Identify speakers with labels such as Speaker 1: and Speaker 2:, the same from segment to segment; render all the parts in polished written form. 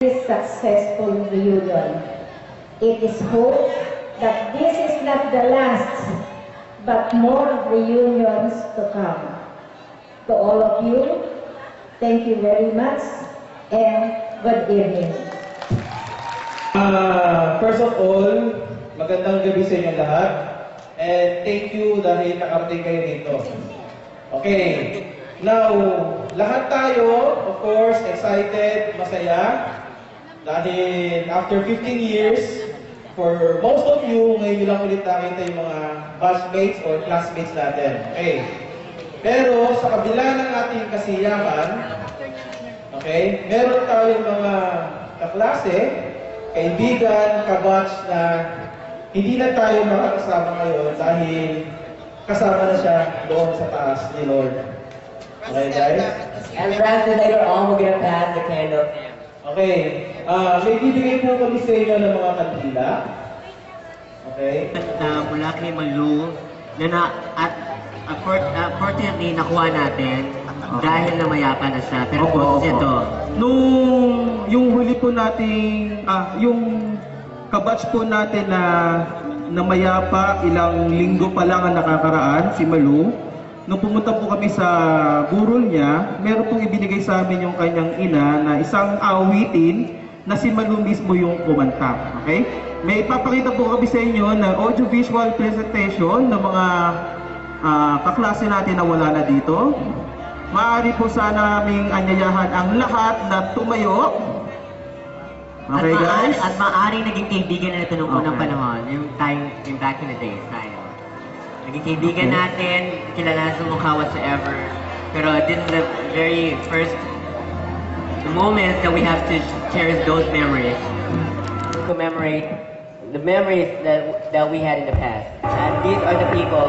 Speaker 1: this successful reunion. It is hoped that this is not the last, but more reunions to come. To all of you, thank you very much and good evening.
Speaker 2: First of all, magandang gabi sa inyo lahat. And thank you dahil nakarating kayo dito. Okay. Now, lahat tayo, of course, excited, masaya. Dahil after 15 years, for most of you, ngayon lang ulit nakita yung mga batchmates or classmates natin. Okay. Pero sa kabila ng ating kasiyahan, okay, meron tayong mga kaklase, kaibigan, kabatch na hindi na tayo makakasama ngayon dahil kasama na siya doon sa taas ni Lord. Okay, guys?
Speaker 3: And Francis, later on, we're gonna pass the candle.
Speaker 2: Okay. May bibigay po kami sa inyo ng mga kandila. Okay?
Speaker 4: Mula kay Malu, fortunately, nakuha natin dahil namayapa na siya. Pero ito.
Speaker 5: Nung yung huli po nating, yung kabatch po natin na namayapa, ilang linggo pa lang ang nakakaraan, si Malu. Nung pumunta po kami sa burol niya, meron pong ibinigay sa amin yung kanyang ina na isang awitin na si Malu mismo yung kumanta. Okay? May ipapakita po kami sa inyo na audio-visual presentation ng mga kaklase natin na wala na dito. Maaari po sana naming anyayahan ang lahat na tumayo. Okay, guys?
Speaker 4: At maaari naging kaibigan na ito noong unang panahon, yung back in the days tayo. Naging kaibigan natin, kilala sa mukha whatsoever. Pero this is the very first moment that we have to cherish those memories. Commemorate the memories that we had in the past. And these are the people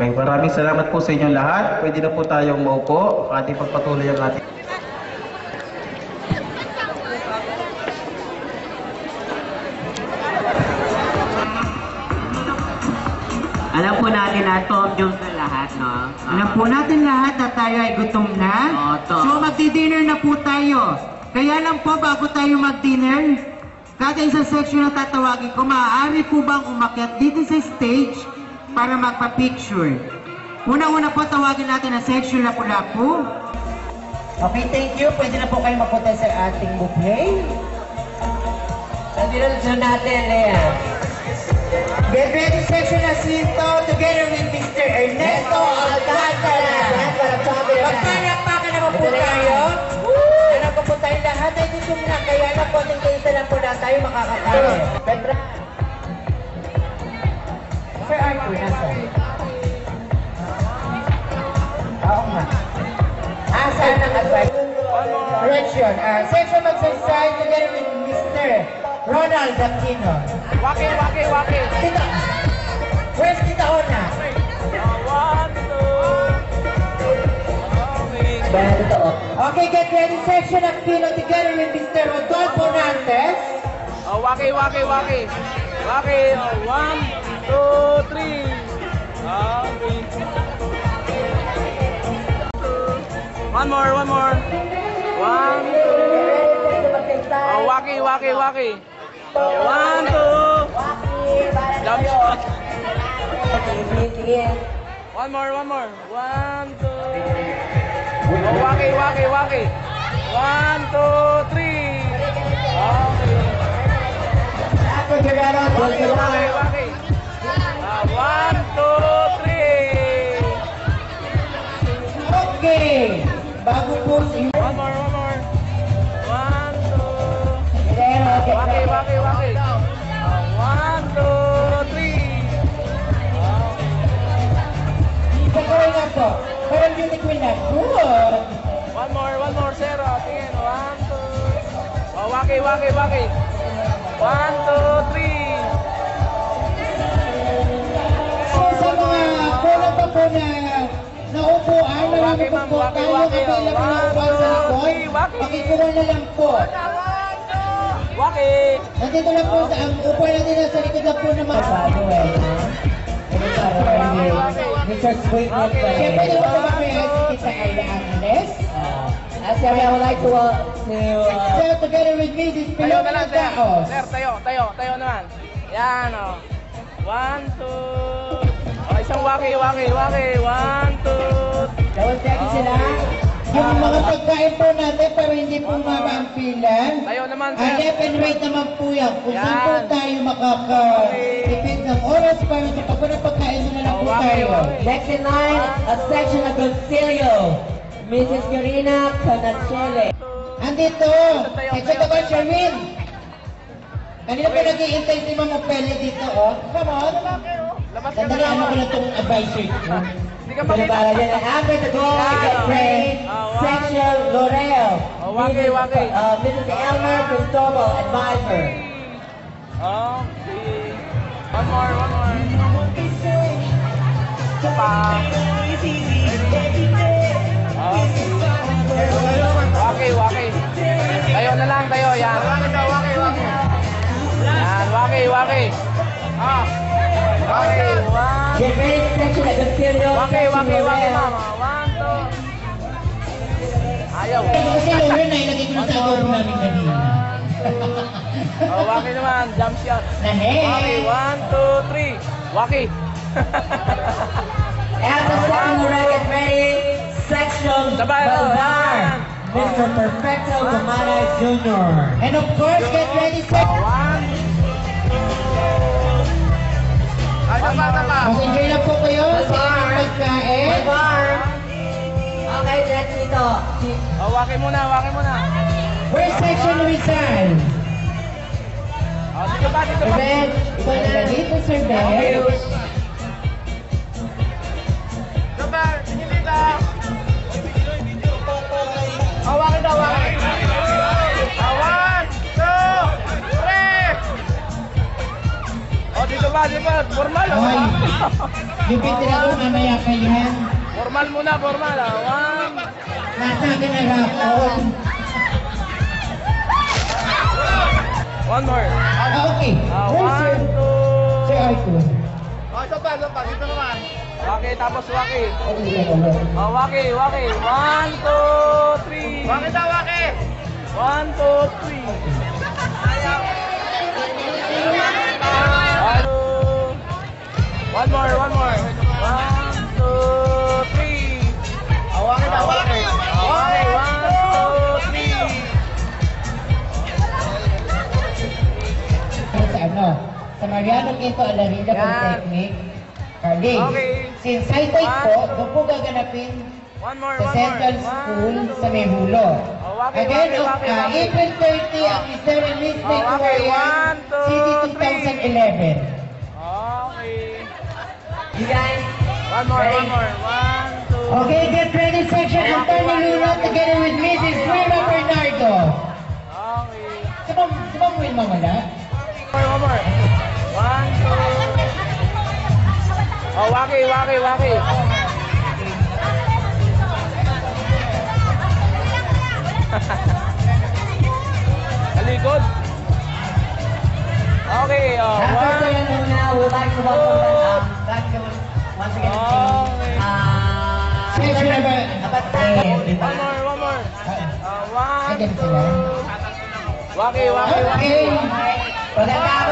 Speaker 5: Okay, maraming salamat po sa inyong lahat. Pwede na po tayong maupo. Ating pagpatuloy ang ating...
Speaker 4: Alam po natin na Tom Jones na lahat, no?
Speaker 6: Alam po natin lahat na tayo ay gutom na.
Speaker 4: Oo, Tom.
Speaker 6: So magdi-dinner na po tayo. Kaya lang po bago tayo mag-dinner, kada isang section na tatawagin ko, maaari po bang umakyat dito sa stage para magpa-picture? Una-una po tawagin natin ang section Lapu-Lapu.
Speaker 3: Okay, thank you. Pwede na po kayo mapunta sa ating buffet. Nandito na natin, Lea.
Speaker 6: Get ready, section Jacinto, together with Mr. Ernesto Alcantara. Magpalakpakan naman po tayo. Alam ko po tayo lahat ay gutom na, kaya na po, tingkita lang po na tayo makakakain.
Speaker 3: Petra.
Speaker 6: Sir Arthur, nasa? Oo nga. Saan ang advice? Correction. Section mag-subscribe together with Mr. Ronald Aquino.
Speaker 7: Waki.
Speaker 6: Tita, where's Tita Ona? Okay, get ready. Section Aquino together with Mr. Rodolfo Nantes.
Speaker 7: Waki. 1, 2, 3. One more. 1, 2. Waki. 1, 2. Jump shot. One more. 1, 2. Waki. 1, 2, 3. Okay. Waki. 1, 2, 3.
Speaker 6: Okay. Bago po si...
Speaker 7: One more. 1, 2. Waki. 1, 2, 3.
Speaker 6: Pagkawin nga po. Parang beauty queen na. Good.
Speaker 7: One more, Zero. Tingin. 1, 2. Waki. 1, 2, 3.
Speaker 6: So sa mga kulang pa po na naupuan, marami po po tayo available na upuan sa likod. Pakikuha na lang po.
Speaker 7: Waki.
Speaker 6: Nandito lang po sa ang upuan natin na sa likod lang po ng mga
Speaker 3: Mr. Sweetness.
Speaker 6: Siyempre na po ba kaya si Tita Ayla Angeles?
Speaker 3: I would like to
Speaker 6: So together with me, this
Speaker 7: Tayo
Speaker 6: Pilong
Speaker 7: na lang, Sir.
Speaker 6: Daos.
Speaker 7: Sir, tayo naman. Yan, 1, 2. Isang waki. 1, 2.
Speaker 3: double checking sila.
Speaker 6: Yung mga pagkain po natin para hindi po maba ang pilan.
Speaker 7: Tayo naman, Sir.
Speaker 6: Left and right naman po yan. Kung
Speaker 7: Yan.
Speaker 6: saan po tayo makaka-tipid ng oras para sa pagkain na lang po tayo.
Speaker 3: Next in line, a section of Concilio. Mrs. Corina Canachele.
Speaker 6: Andito, ito ba Sherwin? Kanina pa nag-iintay si Mama Pele dito, oh. Come on.
Speaker 7: Labas ka
Speaker 6: Sandali, ano ko
Speaker 7: na.
Speaker 6: lang itong advisor ko.
Speaker 7: Hindi ka makita.
Speaker 3: Para dyan, after the goal, get ready. Section L'Oreal.
Speaker 7: Waki.
Speaker 3: Mrs. Elmer Cristobal, advisor.
Speaker 7: Okay. One more. Waki. Tayo na lang, tayo. Yan. Yan, waki. Waki,
Speaker 3: Get ready, section of Concilio.
Speaker 7: waki, mama. 1, 2. Ayaw.
Speaker 6: Kasi Lauren na ilagay ko na sa adobo namin kanina.
Speaker 7: Waki naman, jump shot. Waki,
Speaker 6: Nahe!
Speaker 7: 1, 2, 3. Waki.
Speaker 3: And the second round, get ready. Section
Speaker 7: Sabay,
Speaker 3: Balbar.
Speaker 7: yan.
Speaker 3: Mr. Perfecto Gamana Jr.
Speaker 6: And of course, get ready, section.
Speaker 7: 1. Ay, tama.
Speaker 6: Mag-enjoy lang po kayo sa inyong pagkain.
Speaker 3: Balbar. Okay, that's ito.
Speaker 7: Waki muna.
Speaker 6: Where's section Rizal?
Speaker 7: Dito ba?
Speaker 6: Ben, ikaw na dito, Sir Ben.
Speaker 7: Super, sige dito. Waki daw. 1, 2, 3. Dito ba? lipad. Formal,
Speaker 6: Ay, yung bitira ko mamaya pa yan.
Speaker 7: Formal muna, formal. One.
Speaker 6: Nasa akin na rapon.
Speaker 7: One more.
Speaker 6: Okay. Where's
Speaker 7: One,
Speaker 6: Sir
Speaker 7: two.
Speaker 6: Arthur?
Speaker 7: Dito naman. Waki, tapos waki.
Speaker 6: Okay, okay.
Speaker 7: Waki, waki. One, two, three. Waki daw, waki. One, two, three. One more, one more. One, two, three. Waki daw, waki. Okay, one, two, three.
Speaker 6: Sa ano? Sa Mariano Quinto Alarida
Speaker 7: Yan.
Speaker 6: Polytechnic. Carly,
Speaker 7: Okay.
Speaker 6: since high tide po, doon po gaganapin
Speaker 7: One more,
Speaker 6: sa
Speaker 7: one
Speaker 6: Central
Speaker 7: more.
Speaker 6: School
Speaker 7: One,
Speaker 6: sa Mehulo.
Speaker 7: waki,
Speaker 6: Again,
Speaker 7: waki,
Speaker 6: on
Speaker 7: waki, waki.
Speaker 6: April 30 at Mr. and Miss
Speaker 7: waki.
Speaker 6: Aquarium,
Speaker 7: One, two,
Speaker 6: City
Speaker 7: three.
Speaker 6: 2011.
Speaker 7: Okay.
Speaker 3: You guys,
Speaker 7: One more, one more. One, two.
Speaker 6: Okay, get ready section. Antonio Luna together with Mrs. Rima Bernardo.
Speaker 7: Okay.
Speaker 6: Sabang win mo wala?
Speaker 7: One more. One, two. Waki, waki, waki. Talikod. Okay,
Speaker 3: after
Speaker 7: one.
Speaker 3: tayo muna, we'd like to welcome back once again to
Speaker 7: Okay.
Speaker 6: Section number
Speaker 3: Dapat tayo.
Speaker 7: One more, one more. One,
Speaker 6: Again sila.
Speaker 7: two. Waki, waki, waki.
Speaker 6: Okay.
Speaker 3: Maganda ako